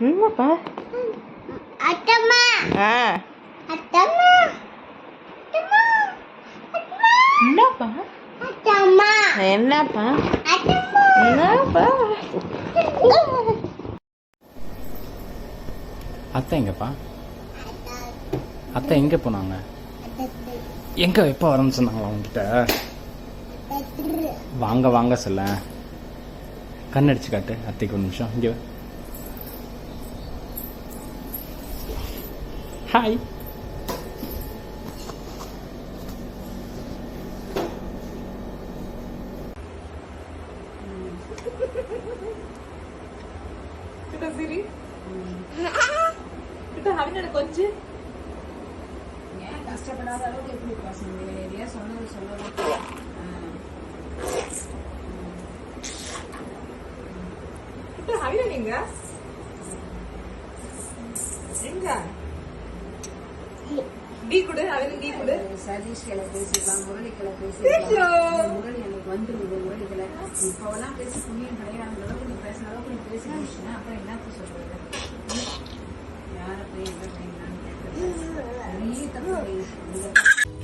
என்னப்பா? அத்தம்மா ஆ அத்தம்மா என்னப்பா? அத்தம்மா என்னப்பா? அத்தம்மா என்னப்பா? அத்தை எங்கப்பா? அத்தை எங்க போனாங்க? எங்க எப்போ வரேன்னு சொன்னாங்களா உங்ககிட்ட? வாங்க வாங்க சொல்ல. கண்ணடிச்சு காட்டு அத்தைக்கு ஒரு நிமிஷம். இங்க ஹாய். சரி கொஞ்சம் ஏன் கஷ்டப்படாத அளவுக்கு எப்படி பசங்க ஏரியா சொன்னது சொல்லணும். நீங்க எங்க டீ குடு அவன் டீ குடு. சதீஷ் கிளை பேசிக்கலாம், முரளி கிளை பேசிக்கலாம். முரளி எனக்கு வந்துருது. முரளி கிளை இப்போவெல்லாம் பேசி புண்ணியம் கிடையாது. அளவுக்கு நீ பேசுன அளவுக்கு நீ பேசி முடிச்சுன்னா அப்புறம் என்ன சொல்றது? யாரை போய் என்ன செய்யலான்னு கேட்கறது. நிறைய தப்பு